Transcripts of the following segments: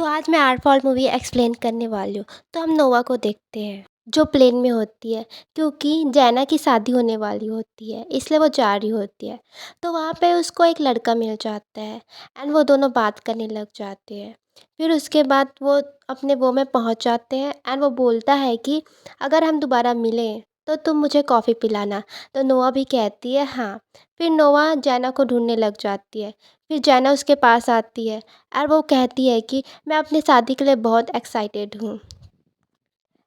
तो आज मैं आर्टफॉल मूवी एक्सप्लेन करने वाली हूँ। तो हम नोवा को देखते हैं जो प्लेन में होती है, क्योंकि जैना की शादी होने वाली होती है, इसलिए वो जा रही होती है। तो वहाँ पे उसको एक लड़का मिल जाता है एंड वो दोनों बात करने लग जाते हैं। फिर उसके बाद वो अपने वो में पहुँच जाते हैं एंड वो बोलता है कि अगर हम दोबारा मिलें तो तुम मुझे कॉफ़ी पिलाना। तो नोआ भी कहती है हाँ। फिर नोआ जैना को ढूंढने लग जाती है। फिर जैना उसके पास आती है और वो कहती है कि मैं अपनी शादी के लिए बहुत एक्साइटेड हूँ।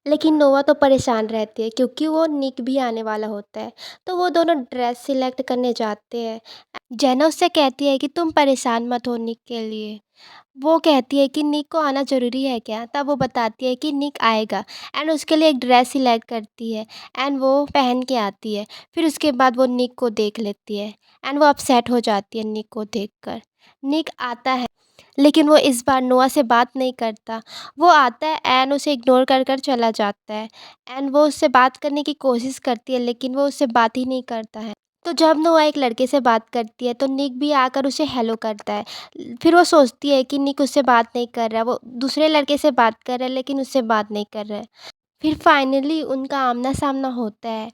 लेकिन नोवा तो परेशान रहती है क्योंकि वो निक भी आने वाला होता है। तो वो दोनों ड्रेस सिलेक्ट करने जाते हैं। जैना उससे कहती है कि तुम परेशान मत हो निक के लिए। वो कहती है कि निक को आना ज़रूरी है क्या? तब वो बताती है कि निक आएगा एंड उसके लिए एक ड्रेस सिलेक्ट करती है एंड वो पहन के आती है। फिर उसके बाद वो निक को देख लेती है एंड वो अपसेट हो जाती है निक को देखकर। निक आता है लेकिन वो इस बार नोआ से बात नहीं करता। वो आता है एंड उसे इग्नोर कर कर चला जाता है एंड वो उससे बात करने की कोशिश करती है लेकिन वो उससे बात ही नहीं करता है। तो जब नोआ एक लड़के से बात करती है तो निक भी आकर उसे हेलो करता है। फिर वो सोचती है कि निक उससे बात नहीं कर रहा है, वो दूसरे लड़के से बात कर रहा है लेकिन उससे बात नहीं कर रहा है। फिर फाइनली उनका आमना-सामना होता है,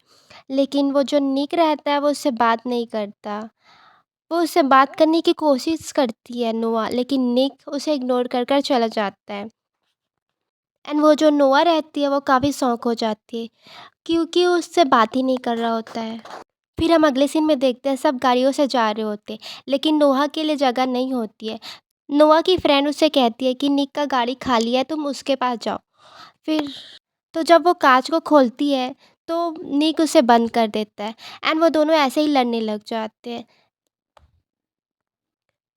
लेकिन वो जो निक रहता है वो उससे बात नहीं करता। वो उससे बात करने की कोशिश करती है नोआ, लेकिन निक उसे इग्नोर कर कर चला जाता है एंड वो जो नोआ रहती है वो काफ़ी शॉक हो जाती है क्योंकि वो उससे बात ही नहीं कर रहा होता है। फिर हम अगले सीन में देखते हैं सब गाड़ियों से जा रहे होते हैं, लेकिन नोहा के लिए जगह नहीं होती है। नोआ की फ्रेंड उससे कहती है कि निक का गाड़ी खाली है, तुम उसके पास जाओ। फिर तो जब वो काँच को खोलती है तो निक उसे बंद कर देता है एंड वो दोनों ऐसे ही लड़ने लग जाते हैं।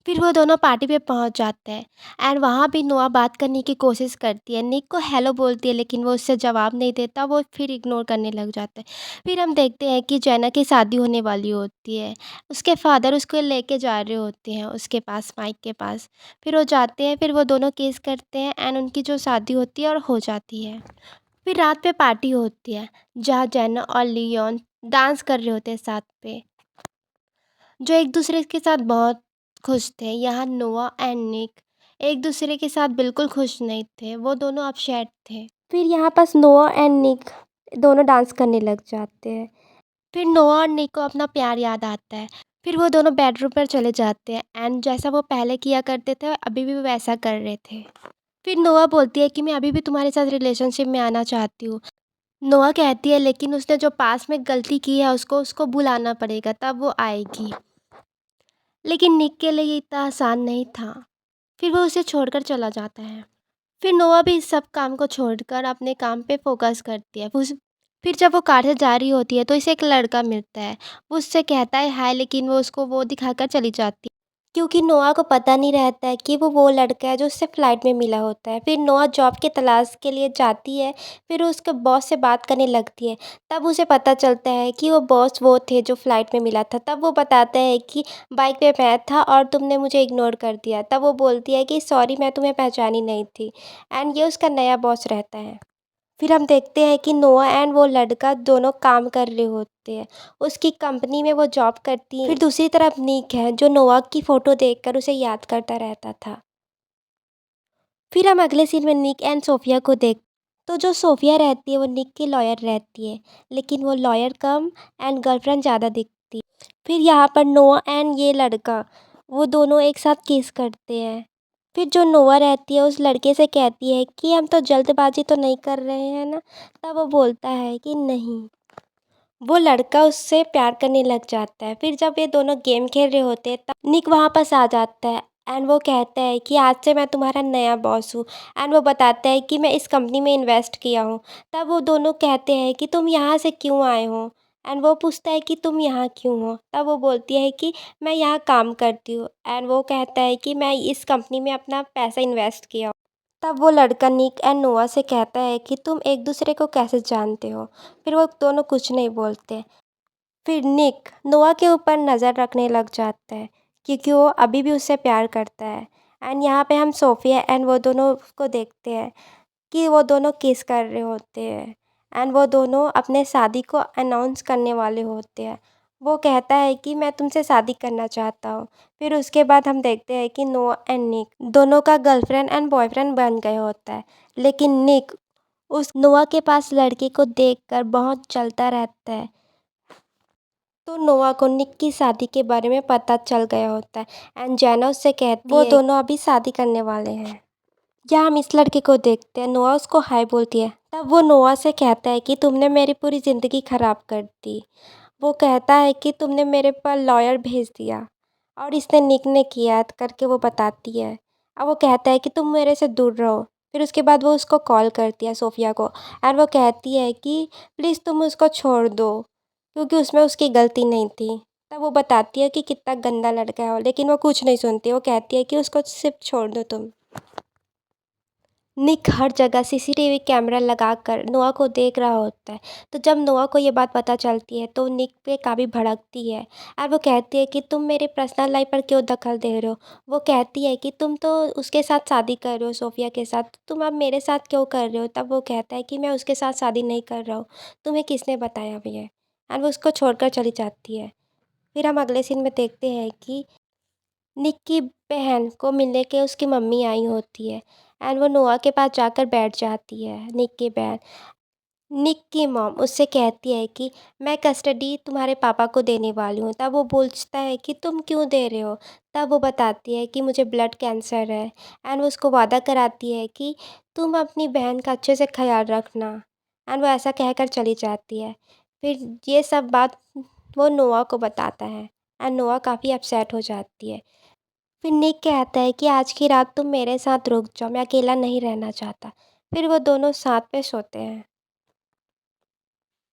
फिर वो दोनों पार्टी पे पहुंच जाते हैं एंड वहाँ भी नोआ बात करने की कोशिश करती है, निक को हेलो बोलती है लेकिन वो उससे जवाब नहीं देता, वो फिर इग्नोर करने लग जाता है। फिर हम देखते हैं कि जैना की शादी होने वाली होती है। उसके फादर उसको लेके जा रहे होते हैं उसके पास, माइक के पास। फिर वो जाते हैं, फिर वो दोनों किस करते हैं एंड उनकी जो शादी होती है और हो जाती है। फिर रात पे पार्टी होती है जहाँ जैना और लियोन डांस कर रहे होते हैं साथ पे, जो एक दूसरे के साथ बहुत खुश थे। यहाँ नोआ एंड निक एक दूसरे के साथ बिल्कुल खुश नहीं थे, वो दोनों अपसेट थे। फिर यहाँ पास नोआ एंड निक दोनों डांस करने लग जाते हैं। फिर नोआ और निक को अपना प्यार याद आता है। फिर वो दोनों बेडरूम पर चले जाते हैं एंड जैसा वो पहले किया करते थे अभी भी वो वैसा कर रहे थे। फिर नोआ बोलती है कि मैं अभी भी तुम्हारे साथ रिलेशनशिप में आना चाहती हूँ। नोआ कहती है लेकिन उसने जो पास में गलती की है उसको उसको भुलाना पड़ेगा तब वो आएगी। लेकिन निक के लिए ये इतना आसान नहीं था। फिर वो उसे छोड़कर चला जाता है। फिर नोआ भी इस सब काम को छोड़कर अपने काम पे फोकस करती है। फिर जब वो कार से जा रही होती है तो इसे एक लड़का मिलता है। वो उससे कहता है हाय, लेकिन वो उसको वो दिखाकर चली जाती है क्योंकि नोआ को पता नहीं रहता है कि वो लड़का है जो उससे फ़्लाइट में मिला होता है। फिर नोआ जॉब की तलाश के लिए जाती है, फिर उसके बॉस से बात करने लगती है। तब उसे पता चलता है कि वो बॉस वो थे जो फ़्लाइट में मिला था। तब वो बताते हैं कि बाइक पे मैं था और तुमने मुझे इग्नोर कर दिया। तब वो बोलती है कि सॉरी, मैं तुम्हें पहचानी नहीं थी एंड ये उसका नया बॉस रहता है। फिर हम देखते हैं कि नोआ एंड वो लड़का दोनों काम कर रहे होते हैं। उसकी कंपनी में वो जॉब करती है। फिर दूसरी तरफ निक है जो नोआ की फ़ोटो देखकर उसे याद करता रहता था। फिर हम अगले सीन में निक एंड सोफिया को देख, तो जो सोफिया रहती है वो निक की लॉयर रहती है, लेकिन वो लॉयर कम एंड गर्लफ्रेंड ज़्यादा दिखती है। फिर यहाँ पर नोआ एंड ये लड़का वो दोनों एक साथ किस करते हैं। फिर जो नोआ रहती है उस लड़के से कहती है कि हम तो जल्दबाजी तो नहीं कर रहे हैं ना। तब वो बोलता है कि नहीं। वो लड़का उससे प्यार करने लग जाता है। फिर जब ये दोनों गेम खेल रहे होते हैं तब निक वहाँ पास आ जाता है एंड वो कहता है कि आज से मैं तुम्हारा नया बॉस हूँ एंड वो बताता है कि मैं इस कंपनी में इन्वेस्ट किया हूँ। तब वो दोनों कहते हैं कि तुम यहाँ से क्यों आए हो एंड वो पूछता है कि तुम यहाँ क्यों हो। तब वो बोलती है कि मैं यहाँ काम करती हूँ एंड वो कहता है कि मैं इस कंपनी में अपना पैसा इन्वेस्ट किया। तब वो लड़का निक एंड नोआ से कहता है कि तुम एक दूसरे को कैसे जानते हो। फिर वो दोनों कुछ नहीं बोलते। फिर निक नोआ के ऊपर नज़र रखने लग जाता है क्योंकि वो अभी भी उससे प्यार करता है। एंड यहाँ पे हम सोफिया एंड वो दोनों को देखते हैं कि वो दोनों किस कर रहे होते हैं एंड वो दोनों अपने शादी को अनाउंस करने वाले होते हैं। वो कहता है कि मैं तुमसे शादी करना चाहता हूँ। फिर उसके बाद हम देखते हैं कि नोआ एंड निक दोनों का गर्लफ्रेंड एंड बॉयफ्रेंड बन गया होता है। लेकिन निक उस नोआ के पास लड़की को देखकर बहुत जलता रहता है। तो नोआ को निक की शादी के बारे में पता चल गया होता है एंड जैना उससे कहती है वो दोनों अभी शादी करने वाले हैं। या हम इस लड़के को देखते हैं, नोआ उसको हाय बोलती है। तब वो नोआ से कहता है कि तुमने मेरी पूरी ज़िंदगी ख़राब कर दी। वो कहता है कि तुमने मेरे पर लॉयर भेज दिया और इसने निक ने किया करके वो बताती है। अब वो कहता है कि तुम मेरे से दूर रहो। फिर उसके बाद वो उसको कॉल करती है सोफ़िया को और वो कहती है कि प्लीज़ तुम उसको छोड़ दो क्योंकि उसमें उसकी गलती नहीं थी। तब वो बताती है कि कितना गंदा लड़का है वो, लेकिन वो कुछ नहीं सुनती। वो कहती है कि उसको सिर्फ छोड़ दो तुम। निक हर जगह सीसीटीवी कैमरा लगाकर नोआ को देख रहा होता है। तो जब नोआ को ये बात पता चलती है तो निक पे काफ़ी भड़कती है और वो कहती है कि तुम मेरे पर्सनल लाइफ पर क्यों दखल दे रहे हो। वो कहती है कि तुम तो उसके साथ शादी कर रहे हो सोफ़िया के साथ, तो तुम अब मेरे साथ क्यों कर रहे हो। तब वो कहता है कि मैं उसके साथ शादी नहीं कर रहा हूँ, तुम्हें किसने बताया भी है। और वो उसको छोड़कर चली जाती है। फिर हम अगले सीन में देखते हैं कि निक की बहन को मिलने के उसकी मम्मी आई होती है एंड वो नोआ के पास जाकर बैठ जाती है। निक की बहन, निक की मॉम उससे कहती है कि मैं कस्टडी तुम्हारे पापा को देने वाली हूँ। तब वो पूछता है कि तुम क्यों दे रहे हो। तब वो बताती है कि मुझे ब्लड कैंसर है एंड वो उसको वादा कराती है कि तुम अपनी बहन का अच्छे से ख्याल रखना। एंड वो ऐसा कहकर चली जाती है। फिर ये सब बात वो नोआ को बताता है एंड नोआ काफ़ी अपसेट हो जाती है। फिर निक कहता है कि आज की रात तुम मेरे साथ रुक जाओ, मैं अकेला नहीं रहना चाहता। फिर वो दोनों साथ में सोते हैं।